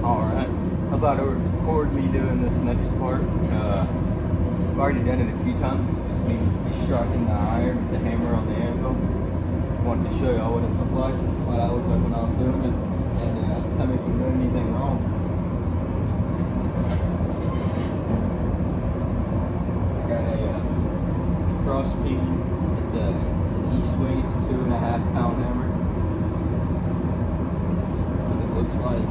Alright, I thought I would record me doing this next part. I've already done it a few times. Just me striking the iron with the hammer on the anvil. Wanted to show y'all what it looked like, what I looked like when I was doing it, and tell me if I'm doing anything wrong. I got a cross peen. It's an east wing. It's a 2.5 pound hammer. That's what it looks like.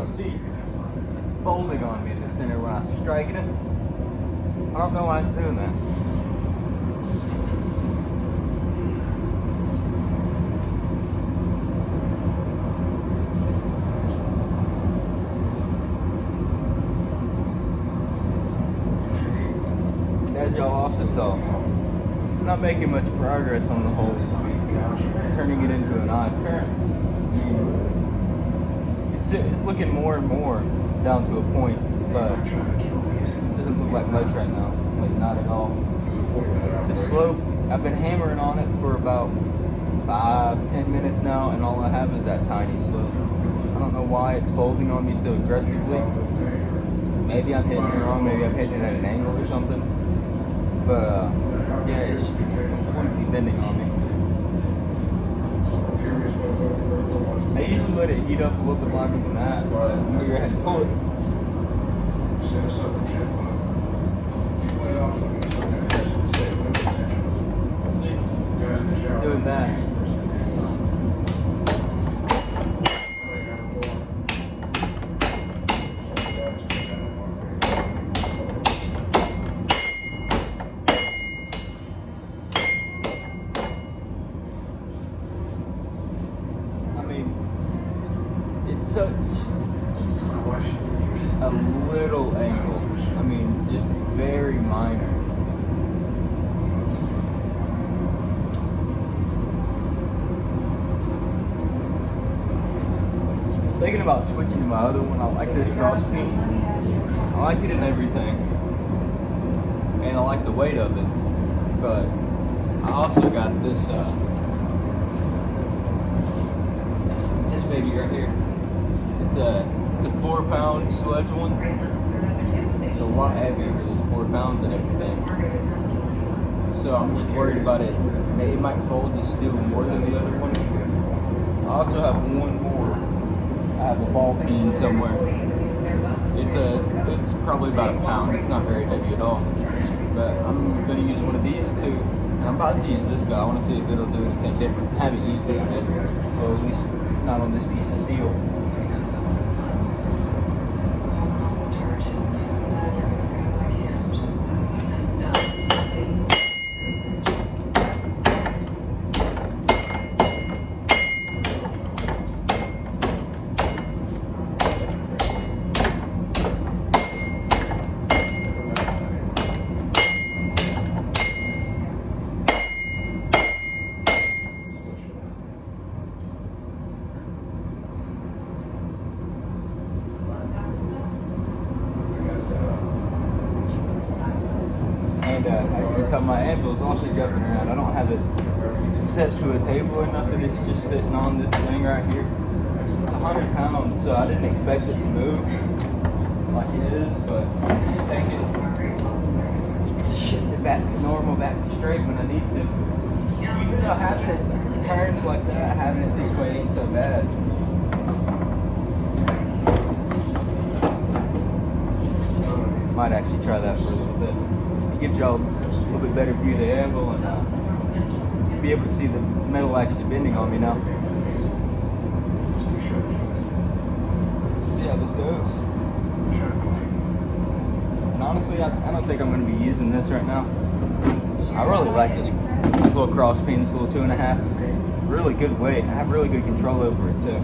See, it's folding on me in the center when I'm striking it. I don't know why it's doing that. As y'all also saw, I'm not making much progress on the whole turning it into an knife. It's looking more and more down to a point, but it doesn't look like much right now. Like, not at all. The slope, I've been hammering on it for about 5-10 minutes now, and all I have is that tiny slope. I don't know why it's folding on me so aggressively. Maybe I'm hitting it wrong, maybe I'm hitting it at an angle or something. But yeah, it's completely bending on me. I usually let it heat up a little bit longer than that, but I'm going to go ahead and pull it. See? It's doing that. It's such a little angle. I mean, just very minor. Thinking about switching to my other one, I like this cross peen. I like it in everything. And I like the weight of it. But I also got this baby right here. It's a 4 pound sledge one. It's a lot heavier because it's 4 pounds and everything. So I'm just worried about it. It might fold the steel more than the other one. I also have one more. I have a ball peen somewhere. It's probably about 1 pound. It's not very heavy at all. But I'm gonna use one of these two. And I'm about to use this guy. I want to see if it'll do anything different. I haven't used it yet. Or at least not on this piece of steel. And as you can tell, my anvil is also jumping around. I don't have it set to a table or nothing. It's just sitting on this thing right here. It's 100 pounds, so I didn't expect it to move like it is, but just take it, shift it back to normal, back to straight when I need to. Even though having it turned like that, having it this way ain't so bad. Might actually try that for a little bit. It gives y'all a little bit better view of the anvil and be able to see the metal actually bending on me now. Let's see how this goes. And honestly, I don't think I'm going to be using this right now. I really like this little cross peen, this little 2.5. It's really good weight. I have really good control over it too.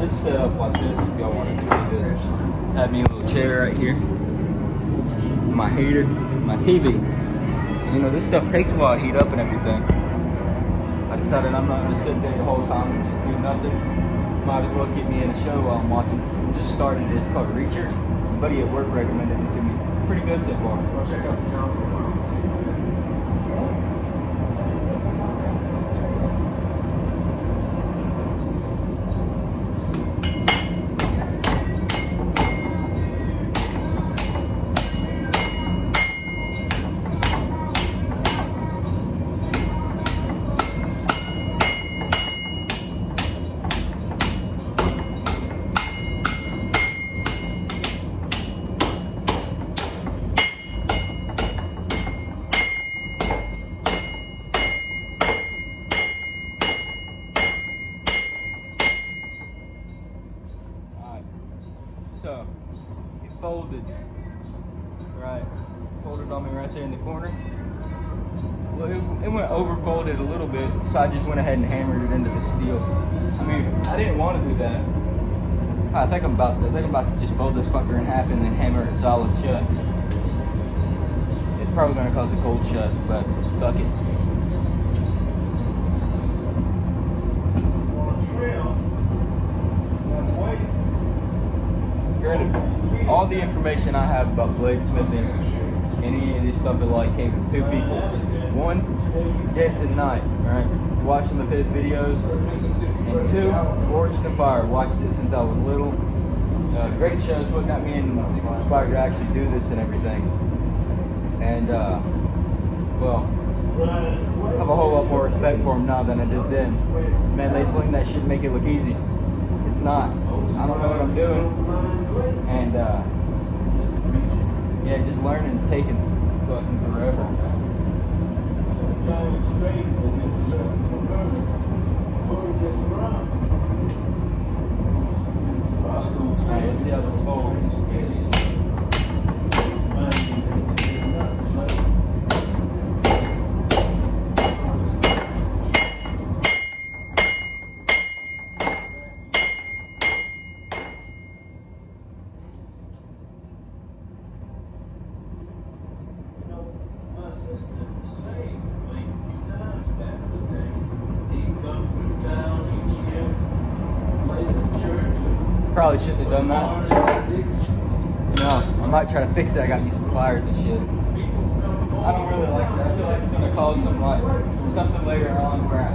this set up like this if y'all wanted to see this. Have me a little chair right here, my heater, my TV. So, you know, this stuff takes a while to heat up and everything. I decided I'm not gonna sit there the whole time and just do nothing. Might as well get me in a show while I'm watching. Just started this called Reacher. A buddy at work recommended it to me. It's pretty good so far. I'll check out the town for a while and see. So, it folded, right? Folded on me right there in the corner. Well, it went over folded a little bit, so I just went ahead and hammered it into the steel. I mean, I didn't want to do that. I think I'm about to just fold this fucker in half and then hammer it solid shut. It's probably gonna cause a cold shut, but fuck it. Granted, all the information I have about bladesmithing and any of this stuff alike came from two people. One, Jason Knight, right? Watched some of his videos. And two, Forged to Fire. Watched it since I was little. Great shows. What got me inspired to actually do this and everything. And, well, I have a whole lot more respect for them now than I did then. Man, they sling that shit and make it look easy. It's not. I don't know what I'm doing. And yeah, just learning's taking fucking forever. Alright, let's see how this folds. Probably shouldn't have done that. No, I might try to fix it. I got me some pliers and shit. I don't really like that. I feel like it's gonna cause something later on where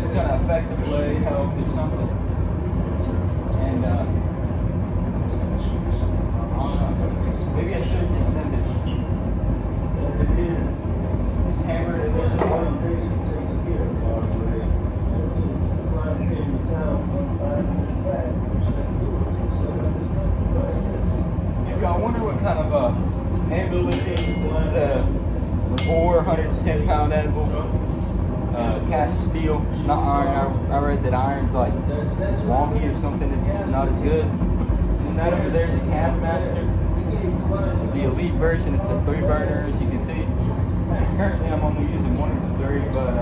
it's gonna affect the blade health or something. And I don't know. Maybe I should just send it. Just hammer it in there some more. If y'all wonder what kind of anvil this is a Lavore 110-pound anvil, cast steel, not iron. I read that iron's like wonky or something. It's not as good. And that over there is a cast master. It's the elite version. It's a 3-burner, as you can see. Currently, I'm only using one of the 3, but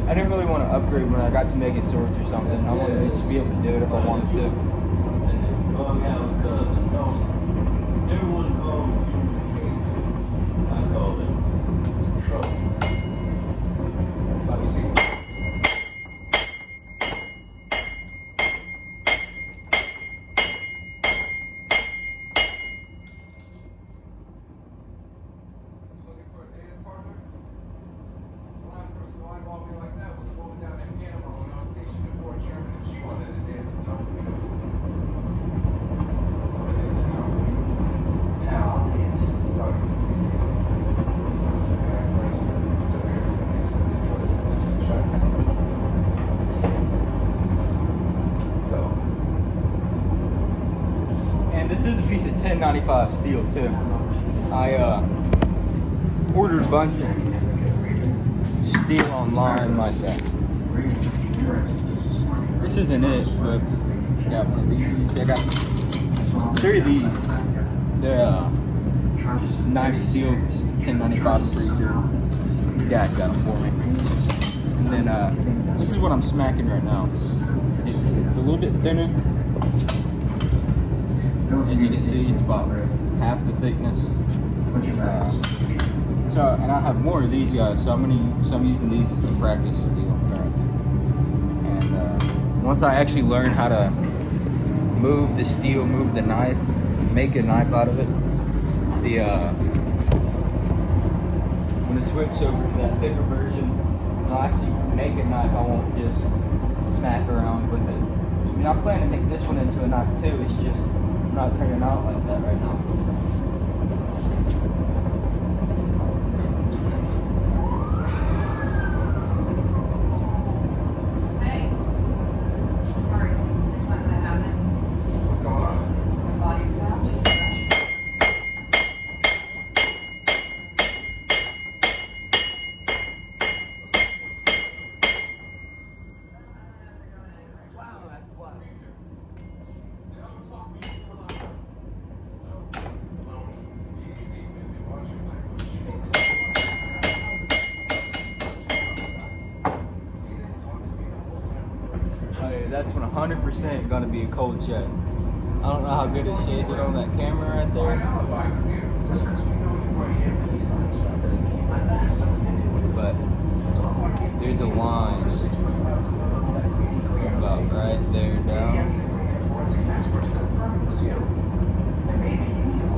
I didn't really want to upgrade when I got to making swords or something. I wanted to just be able to do it if I wanted to. This is a piece of 1095 steel too. I ordered a bunch of steel online like that. This isn't it, but I got one of these. I got 3 of these. They're knife steel 1095 3-0. Dad got them for me. And then this is what I'm smacking right now. It's a little bit thinner. As you can see, it's about half the thickness. So, and I have more of these guys, so I'm using these as the practice steel currently. And once I actually learn how to move the steel, move the knife, make a knife out of it, when I switch over to that thicker version, I'll actually make a knife. I won't just smack around with it. I mean, I'm planning to make this one into a knife too. It's just not turning out like that right now. That's 100% gonna be a cold shut. I don't know how good it shades it on that camera right there, but there's a line about right there down,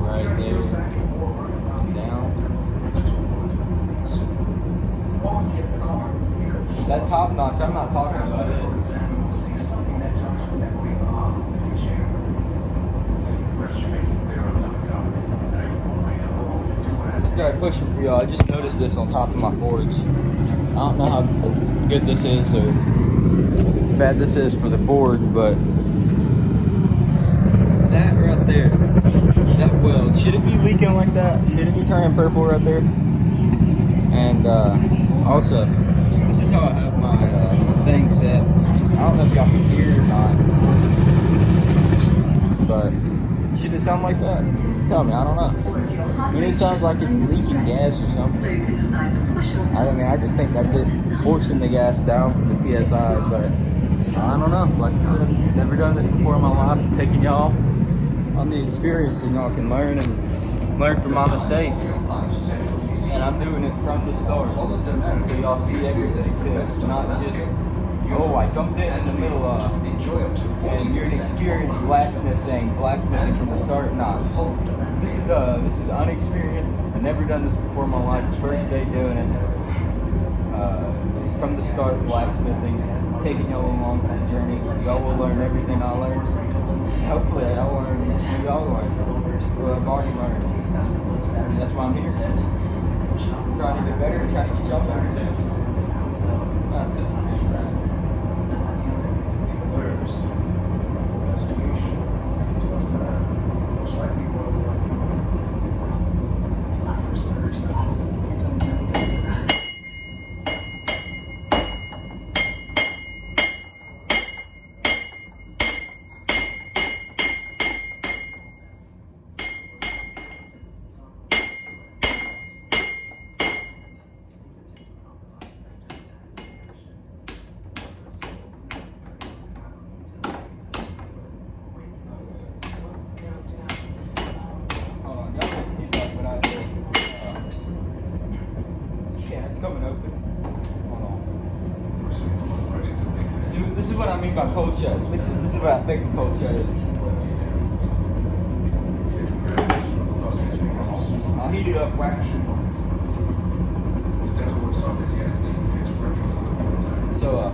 right there down. That top notch, I'm not talking about it. Alright, pushing for y'all. I just noticed this on top of my forge. I don't know how good this is or bad this is for the forge, but that right there, that weld, should it be leaking like that? Should it be turning purple right there? And also, this is how I have my thing set. I don't know if y'all can hear or not, but should it sound like that? Tell me, I don't know. I mean, it sounds like it's leaking gas or something. I mean, I just think that's it, forcing the gas down from the PSI, but I don't know. Like I said, never done this before in my life. I'm taking y'all on the experience so y'all can learn and learn from my mistakes. And I'm doing it from the start, so y'all see everything too, not just, oh, I jumped in the middle of, and you're an experienced blacksmith saying blacksmithing from the start. Nah, this is unexperienced. I've never done this before in my life. First day doing it. From the start, blacksmithing, taking y'all along for the journey. Y'all will learn everything I learned. And hopefully, y'all learn some of y'all learn. Well, I've already learned. And that's why I'm here. Trying to get better and trying to get y'all better too. That's it. Coming open. Hold on. This is what I mean by cold shut. This is what I think a cold shut is. I'll heat it up, whack. So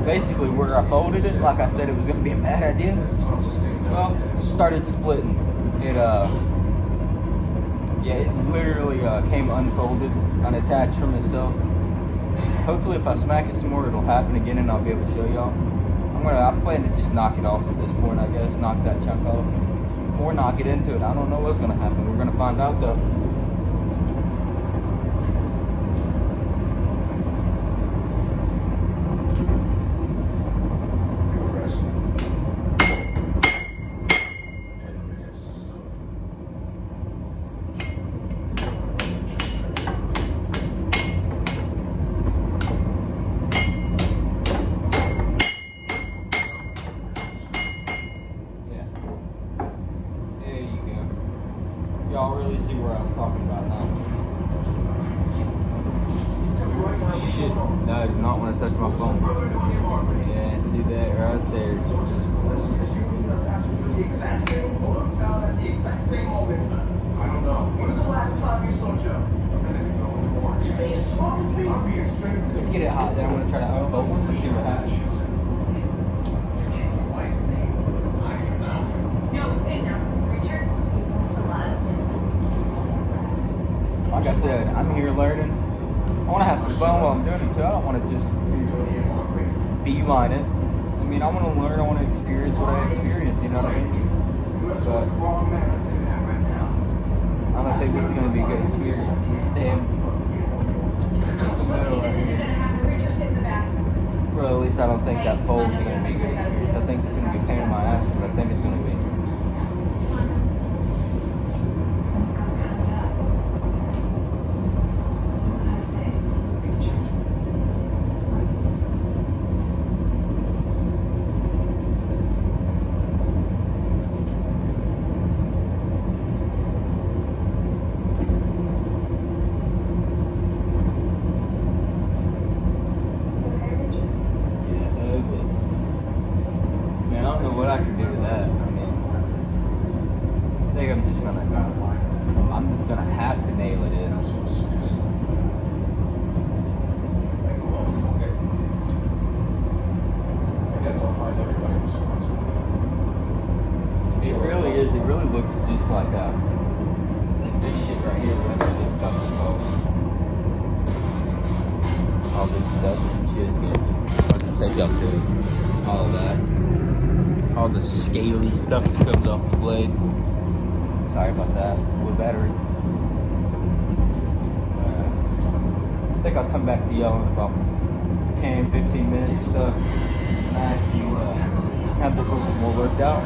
basically where I folded it, like I said it was gonna be a bad idea. Well, it started splitting. It literally came unfolded, unattached from itself. Hopefully if I smack it some more, it'll happen again and I'll be able to show y'all. I plan to just knock it off at this point, I guess. Knock that chunk off. Or knock it into it. I don't know what's going to happen. We're going to find out though. Y'all really see where I was talking about now. Shit, no, I do not want to touch my phone. Yeah, see that right there. I don't know. When was the last time you saw Joe? Let's get it hot. Then I'm gonna try to unfold it and see what happens. Like I said, I'm here learning. I want to have some fun while I'm doing it too. I don't want to just beeline it. I mean, I want to learn. I want to experience what I experience. You know what I mean? But I don't think this is going to be a good experience. This damn metal right here. Well, at least I don't think that fold is going to be a good experience. I think it's going to be a pain in my ass, but I think it's going to be. What I can do to that, I mean, I think I'm gonna have to nail it in. I guess I'll find everybody responsible. It really is. It really looks just like this shit right here, whatever this stuff is called. All this dust and shit. Yeah. I'll just take out all of that. All the scaly stuff that comes off the blade. Sorry about that. Wood battery. I think I'll come back to y'all in about 10, 15 minutes or so. And I can have this a little bit more worked out.